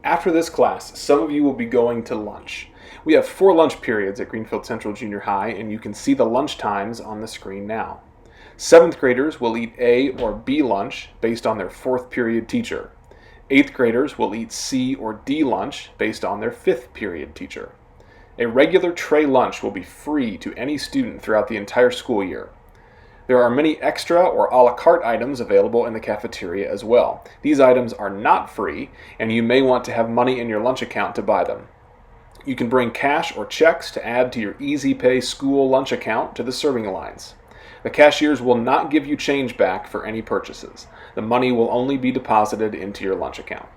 After this class, some of you will be going to lunch. We have 4 lunch periods at Greenfield Central Junior High, and you can see the lunch times on the screen now. 7th graders will eat A or B lunch based on their 4th period teacher. 8th graders will eat C or D lunch based on their 5th period teacher. A regular tray lunch will be free to any student throughout the entire school year. There are many extra or a la carte items available in the cafeteria as well. These items are not free, and you may want to have money in your lunch account to buy them. You can bring cash or checks to add to your Easy Pay school lunch account to the serving lines. The cashiers will not give you change back for any purchases. The money will only be deposited into your lunch account.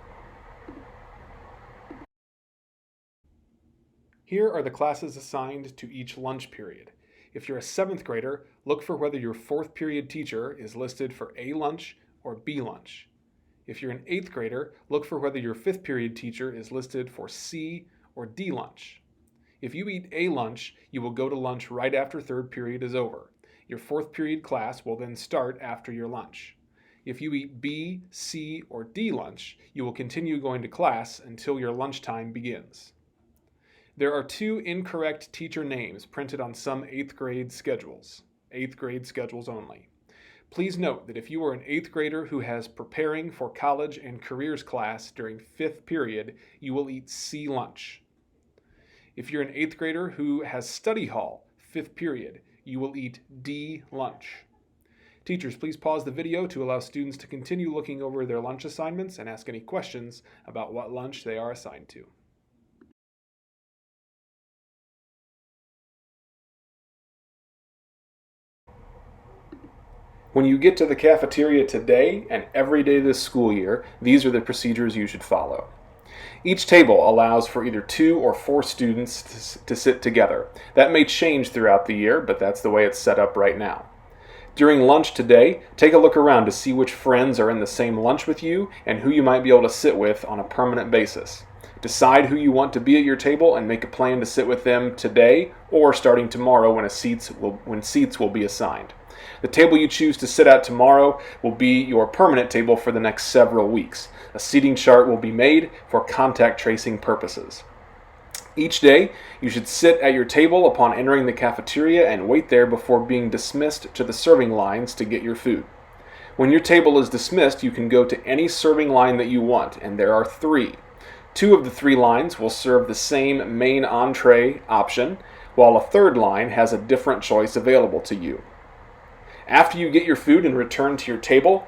Here are the classes assigned to each lunch period. If you're a 7th grader, look for whether your 4th period teacher is listed for A lunch or B lunch. If you're an 8th grader, look for whether your 5th period teacher is listed for C or D lunch. If you eat A lunch, you will go to lunch right after 3rd period is over. Your 4th period class will then start after your lunch. If you eat B, C, or D lunch, you will continue going to class until your lunchtime begins. There are 2 incorrect teacher names printed on some 8th grade schedules. 8th grade schedules only. Please note that if you are an 8th grader who has preparing for college and careers class during 5th period, you will eat C lunch. If you're an 8th grader who has study hall, 5th period, you will eat D lunch. Teachers, please pause the video to allow students to continue looking over their lunch assignments and ask any questions about what lunch they are assigned to. When you get to the cafeteria today and every day this school year, these are the procedures you should follow. Each table allows for either 2 or 4 students to sit together. That may change throughout the year, but that's the way it's set up right now. During lunch today, take a look around to see which friends are in the same lunch with you and who you might be able to sit with on a permanent basis. Decide who you want to be at your table and make a plan to sit with them today or starting tomorrow when seats will be assigned. The table you choose to sit at tomorrow will be your permanent table for the next several weeks. A seating chart will be made for contact tracing purposes. Each day, you should sit at your table upon entering the cafeteria and wait there before being dismissed to the serving lines to get your food. When your table is dismissed, you can go to any serving line that you want, and there are 3. 2 of the 3 lines will serve the same main entree option, while a 3rd line has a different choice available to you. After you get your food and return to your table,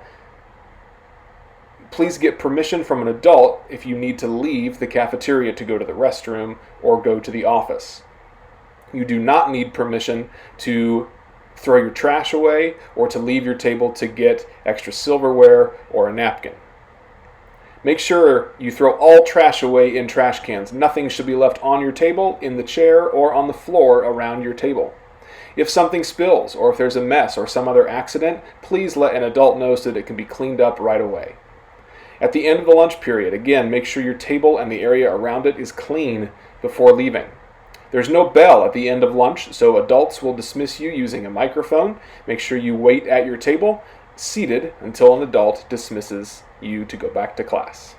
please get permission from an adult if you need to leave the cafeteria to go to the restroom or go to the office. You do not need permission to throw your trash away or to leave your table to get extra silverware or a napkin. Make sure you throw all trash away in trash cans. Nothing should be left on your table, in the chair, or on the floor around your table. If something spills, or if there's a mess or some other accident, please let an adult know so that it can be cleaned up right away. At the end of the lunch period, again, make sure your table and the area around it is clean before leaving. There's no bell at the end of lunch, so adults will dismiss you using a microphone. Make sure you wait at your table, seated, until an adult dismisses you to go back to class.